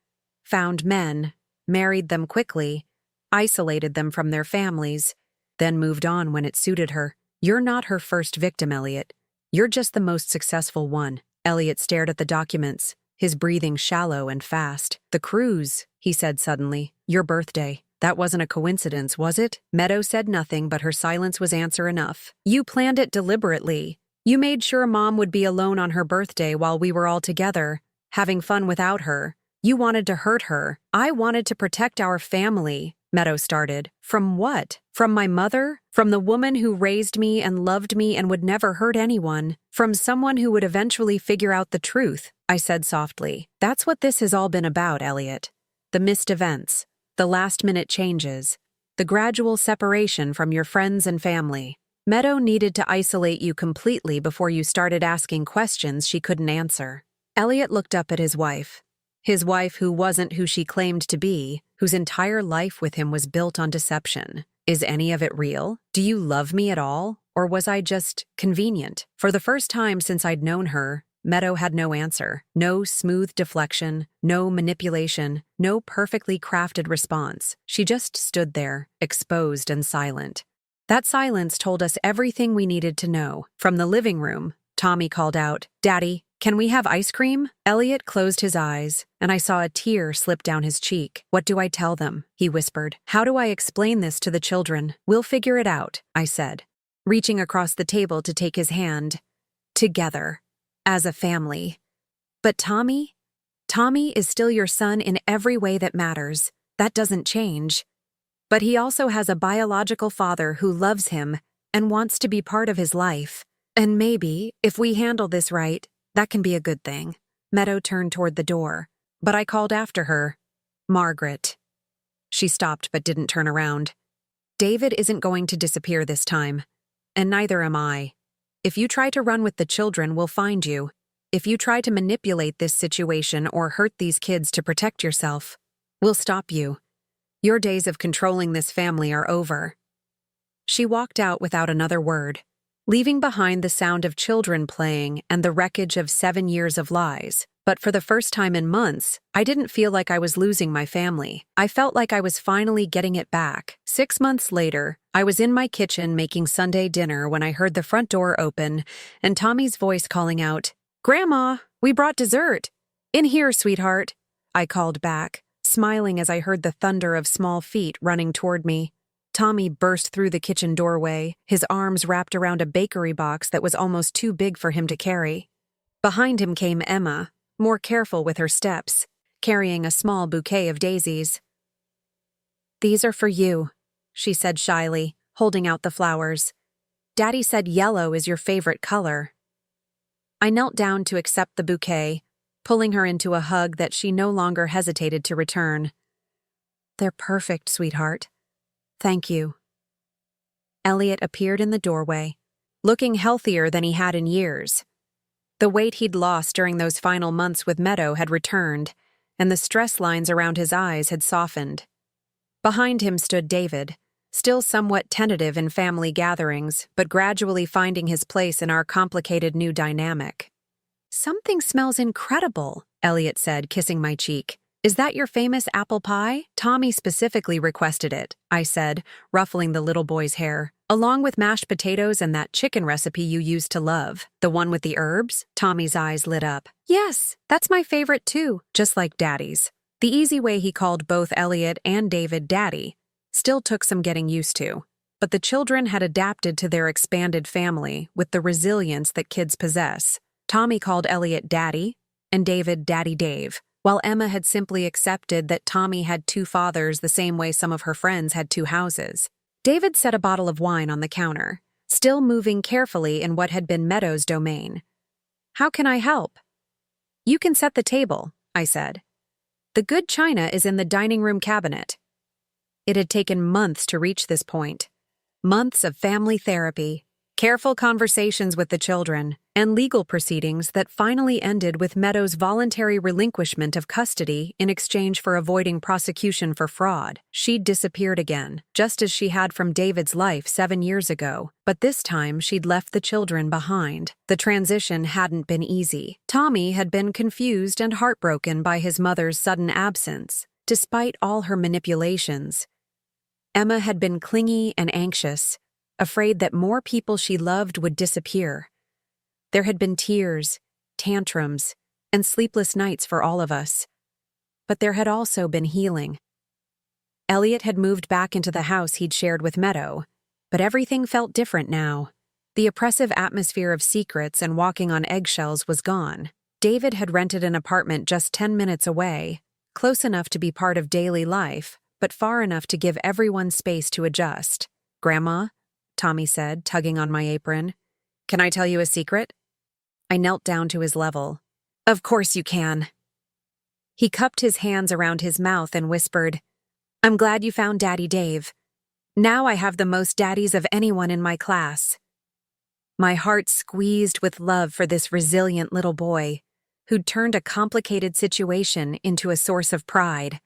Found men, married them quickly, isolated them from their families, then moved on when it suited her. You're not her first victim, Elliot. You're just the most successful one." Elliot stared at the documents, his breathing shallow and fast. "The cruise," he said suddenly. "Your birthday. That wasn't a coincidence, was it?" Meadow said nothing, but her silence was answer enough. "You planned it deliberately. You made sure Mom would be alone on her birthday while we were all together, having fun without her. You wanted to hurt her. I wanted to protect our family," Meadow started. "From what? From my mother? From the woman who raised me and loved me and would never hurt anyone? From someone who would eventually figure out the truth," I said softly. "That's what this has all been about, Elliot. The missed events, the last-minute changes, the gradual separation from your friends and family. Meadow needed to isolate you completely before you started asking questions she couldn't answer. Elliot looked up at his wife. His wife who wasn't who she claimed to be, whose entire life with him was built on deception. Is any of it real? Do you love me at all? Or was I just convenient? For the first time since I'd known her, Meadow had no answer. No smooth deflection, no manipulation, no perfectly crafted response. She just stood there, exposed and silent. That silence told us everything we needed to know. From the living room, Tommy called out, "Daddy, can we have ice cream?" Elliot closed his eyes, and I saw a tear slip down his cheek. "What do I tell them?" he whispered. "How do I explain this to the children?" "We'll figure it out," I said, reaching across the table to take his hand. "Together. As a family." "But Tommy is still your son in every way that matters. That doesn't change. But he also has a biological father who loves him and wants to be part of his life. And maybe, if we handle this right, that can be a good thing." Meadow turned toward the door, but I called after her, "Margaret." She stopped but didn't turn around. "David isn't going to disappear this time, and neither am I. If you try to run with the children, we'll find you. If you try to manipulate this situation or hurt these kids to protect yourself, we'll stop you. Your days of controlling this family are over." She walked out without another word, leaving behind the sound of children playing and the wreckage of 7 years of lies. But for the first time in months, I didn't feel like I was losing my family. I felt like I was finally getting it back. 6 months later, I was in my kitchen making Sunday dinner when I heard the front door open and Tommy's voice calling out, "Grandma, we brought dessert." "In here, sweetheart," I called back, smiling as I heard the thunder of small feet running toward me. Tommy burst through the kitchen doorway, his arms wrapped around a bakery box that was almost too big for him to carry. Behind him came Emma, more careful with her steps, carrying a small bouquet of daisies. "These are for you," she said shyly, holding out the flowers. "Daddy said yellow is your favorite color." I knelt down to accept the bouquet, pulling her into a hug that she no longer hesitated to return. "They're perfect, sweetheart. Thank you." Elliot appeared in the doorway, looking healthier than he had in years. The weight he'd lost during those final months with Meadow had returned, and the stress lines around his eyes had softened. Behind him stood David, still somewhat tentative in family gatherings, but gradually finding his place in our complicated new dynamic. "Something smells incredible," Elliot said, kissing my cheek. "Is that your famous apple pie?" "Tommy specifically requested it," I said, ruffling the little boy's hair. "Along with mashed potatoes and that chicken recipe you used to love. The one with the herbs?" Tommy's eyes lit up. "Yes, that's my favorite too, just like Daddy's." The easy way he called both Elliot and David Daddy still took some getting used to, but the children had adapted to their expanded family with the resilience that kids possess. Tommy called Elliot Daddy, and David Daddy Dave, while Emma had simply accepted that Tommy had 2 fathers the same way some of her friends had 2 houses. David set a bottle of wine on the counter, still moving carefully in what had been Meadow's domain. "How can I help?" "You can set the table," I said. "The good china is in the dining room cabinet." It had taken months to reach this point. Months of family therapy, careful conversations with the children, and legal proceedings that finally ended with Meadow's voluntary relinquishment of custody in exchange for avoiding prosecution for fraud. She'd disappeared again, just as she had from David's life 7 years ago, but this time she'd left the children behind. The transition hadn't been easy. Tommy had been confused and heartbroken by his mother's sudden absence, despite all her manipulations. Emma had been clingy and anxious, afraid that more people she loved would disappear. There had been tears, tantrums, and sleepless nights for all of us. But there had also been healing. Elliot had moved back into the house he'd shared with Meadow, but everything felt different now. The oppressive atmosphere of secrets and walking on eggshells was gone. David had rented an apartment just 10 minutes away, close enough to be part of daily life, but far enough to give everyone space to adjust. "Grandma," Tommy said, tugging on my apron, "can I tell you a secret?" I knelt down to his level. "Of course you can." He cupped his hands around his mouth and whispered, "I'm glad you found Daddy Dave. Now I have the most daddies of anyone in my class. My heart squeezed with love for this resilient little boy, who'd turned a complicated situation into a source of pride.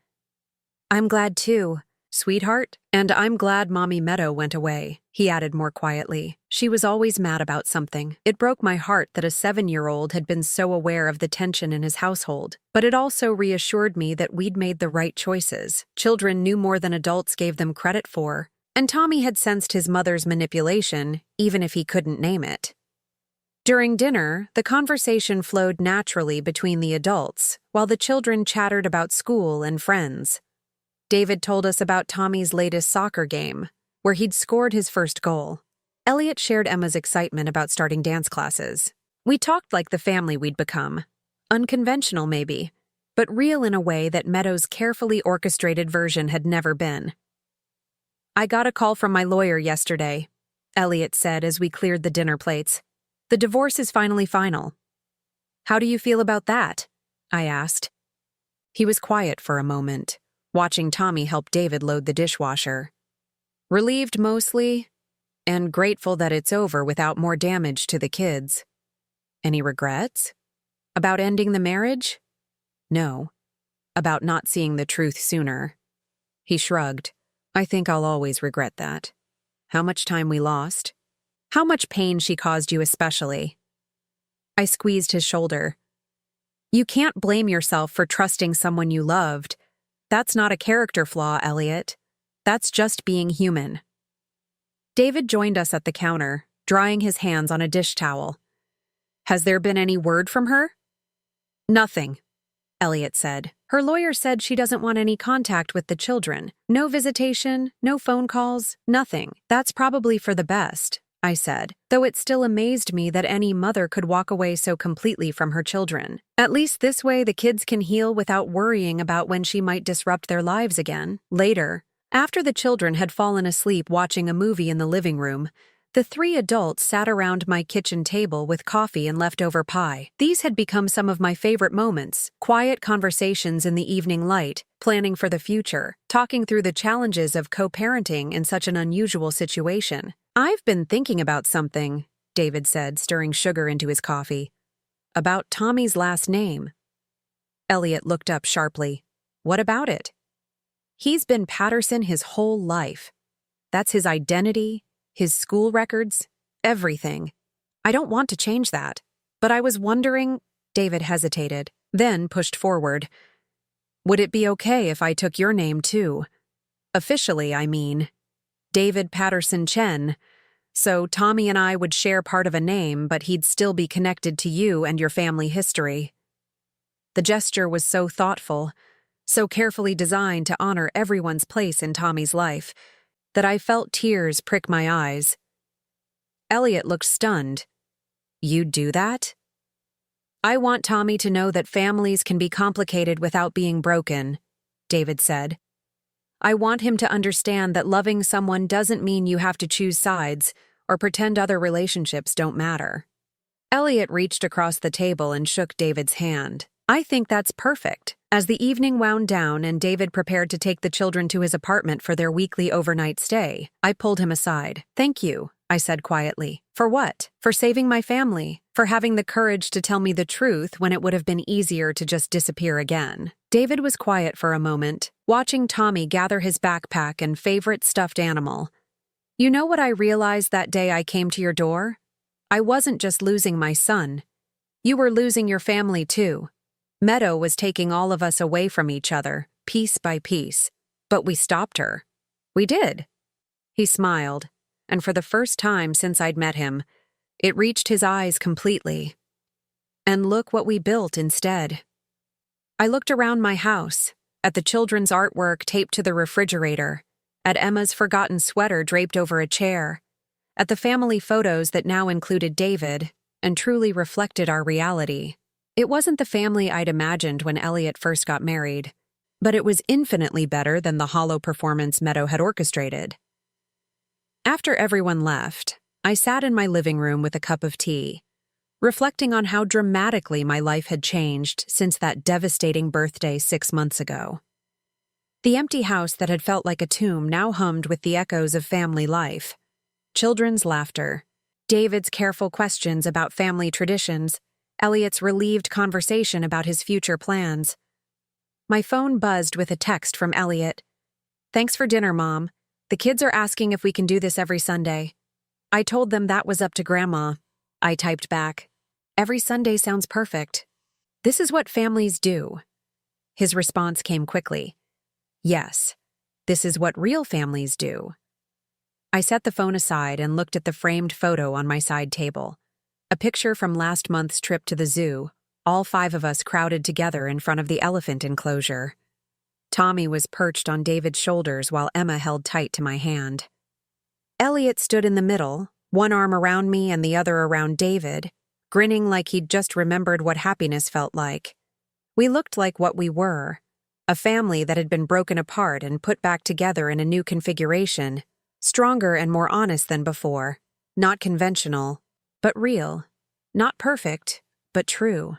I'm glad too, sweetheart, and I'm glad Mommy Meadow went away, he added more quietly. She was always mad about something. It broke my heart that a 7-year-old had been so aware of the tension in his household, but it also reassured me that we'd made the right choices. Children knew more than adults gave them credit for, and Tommy had sensed his mother's manipulation, even if he couldn't name it. During dinner, the conversation flowed naturally between the adults, while the children chattered about school and friends. David told us about Tommy's latest soccer game, where he'd scored his first goal. Elliot shared Emma's excitement about starting dance classes. We talked like the family we'd become. Unconventional, maybe, but real in a way that Meadow's carefully orchestrated version had never been. I got a call from my lawyer yesterday, Elliot said as we cleared the dinner plates. The divorce is finally final. How do you feel about that? I asked. He was quiet for a moment, watching Tommy help David load the dishwasher. Relieved mostly, and grateful that it's over without more damage to the kids. Any regrets? About ending the marriage? No. About not seeing the truth sooner. He shrugged. I think I'll always regret that. How much time we lost. How much pain she caused you especially. I squeezed his shoulder. You can't blame yourself for trusting someone you loved. That's not a character flaw, Elliot. That's just being human. David joined us at the counter, drying his hands on a dish towel. Has there been any word from her? Nothing, Elliot said. Her lawyer said she doesn't want any contact with the children. No visitation, no phone calls, nothing. That's probably for the best, I said, though it still amazed me that any mother could walk away so completely from her children. At least this way the kids can heal without worrying about when she might disrupt their lives again. Later, after the children had fallen asleep watching a movie in the living room, the 3 adults sat around my kitchen table with coffee and leftover pie. These had become some of my favorite moments, quiet conversations in the evening light, planning for the future, talking through the challenges of co-parenting in such an unusual situation. I've been thinking about something, David said, stirring sugar into his coffee. About Tommy's last name. Elliot looked up sharply. What about it? He's been Patterson his whole life. That's his identity, his school records, everything. I don't want to change that. But I was wondering, David hesitated, then pushed forward. Would it be okay if I took your name too? Officially, I mean. David Patterson Chen. So Tommy and I would share part of a name, but he'd still be connected to you and your family history. The gesture was so thoughtful, so carefully designed to honor everyone's place in Tommy's life, that I felt tears prick my eyes. Elliot looked stunned. You'd do that? I want Tommy to know that families can be complicated without being broken, David said. I want him to understand that loving someone doesn't mean you have to choose sides or pretend other relationships don't matter. Elliot reached across the table and shook David's hand. I think that's perfect. As the evening wound down and David prepared to take the children to his apartment for their weekly overnight stay, I pulled him aside. Thank you, I said quietly. For what? For saving my family. For having the courage to tell me the truth when it would have been easier to just disappear again. David was quiet for a moment, watching Tommy gather his backpack and favorite stuffed animal. You know what I realized that day I came to your door? I wasn't just losing my son. You were losing your family too. Meadow was taking all of us away from each other, piece by piece. But we stopped her. We did. He smiled, and for the first time since I'd met him, it reached his eyes completely. And look what we built instead. I looked around my house, at the children's artwork taped to the refrigerator, at Emma's forgotten sweater draped over a chair, at the family photos that now included David and truly reflected our reality. It wasn't the family I'd imagined when Elliot first got married, but it was infinitely better than the hollow performance Meadow had orchestrated. After everyone left, I sat in my living room with a cup of tea, reflecting on how dramatically my life had changed since that devastating birthday 6 months ago. The empty house that had felt like a tomb now hummed with the echoes of family life. Children's laughter, David's careful questions about family traditions, Elliot's relieved conversation about his future plans. My phone buzzed with a text from Elliot. "Thanks for dinner, Mom. The kids are asking if we can do this every Sunday." I told them that was up to Grandma. I typed back, "Every Sunday sounds perfect. This is what families do." His response came quickly. "Yes, this is what real families do." I set the phone aside and looked at the framed photo on my side table. A picture from last month's trip to the zoo, all 5 of us crowded together in front of the elephant enclosure. Tommy was perched on David's shoulders while Emma held tight to my hand. Elliot stood in the middle, one arm around me and the other around David, grinning like he'd just remembered what happiness felt like. We looked like what we were, a family that had been broken apart and put back together in a new configuration, stronger and more honest than before, not conventional, but real, not perfect, but true.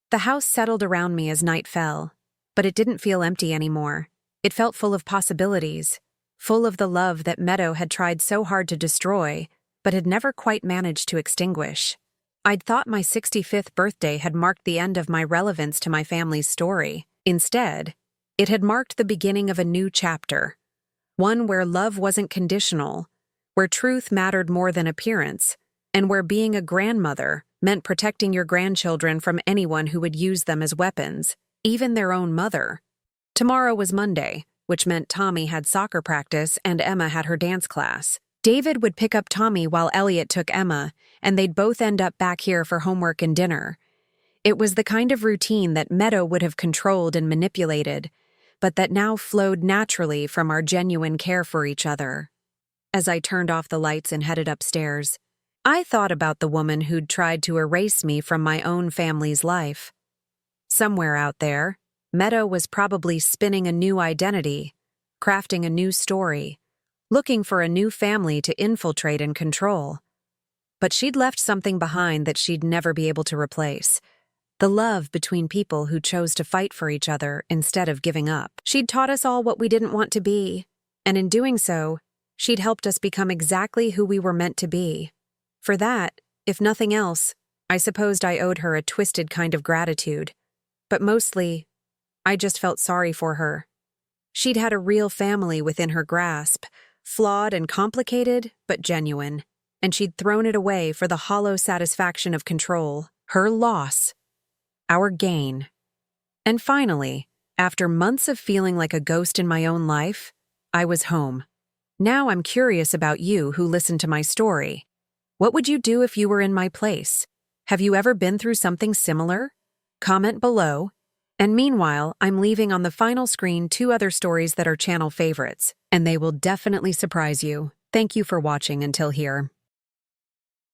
The house settled around me as night fell, but it didn't feel empty anymore. It felt full of possibilities, full of the love that Meadow had tried so hard to destroy, but had never quite managed to extinguish. I'd thought my 65th birthday had marked the end of my relevance to my family's story. Instead, it had marked the beginning of a new chapter, one where love wasn't conditional, where truth mattered more than appearance, and where being a grandmother meant protecting your grandchildren from anyone who would use them as weapons, even their own mother. Tomorrow was Monday, which meant Tommy had soccer practice and Emma had her dance class. David would pick up Tommy while Elliot took Emma, and they'd both end up back here for homework and dinner. It was the kind of routine that Meadow would have controlled and manipulated, but that now flowed naturally from our genuine care for each other. As I turned off the lights and headed upstairs, I thought about the woman who'd tried to erase me from my own family's life. Somewhere out there, Meadow was probably spinning a new identity, crafting a new story, looking for a new family to infiltrate and control. But she'd left something behind that she'd never be able to replace. The love between people who chose to fight for each other instead of giving up. She'd taught us all what we didn't want to be, and in doing so, she'd helped us become exactly who we were meant to be. For that, if nothing else, I supposed I owed her a twisted kind of gratitude. But mostly, I just felt sorry for her. She'd had a real family within her grasp, flawed and complicated, but genuine, and she'd thrown it away for the hollow satisfaction of control, her loss, our gain. And finally, after months of feeling like a ghost in my own life, I was home. Now I'm curious about you who listened to my story. What would you do if you were in my place? Have you ever been through something similar? Comment below. And meanwhile, I'm leaving on the final screen 2 other stories that are channel favorites, and they will definitely surprise you. Thank you for watching until here.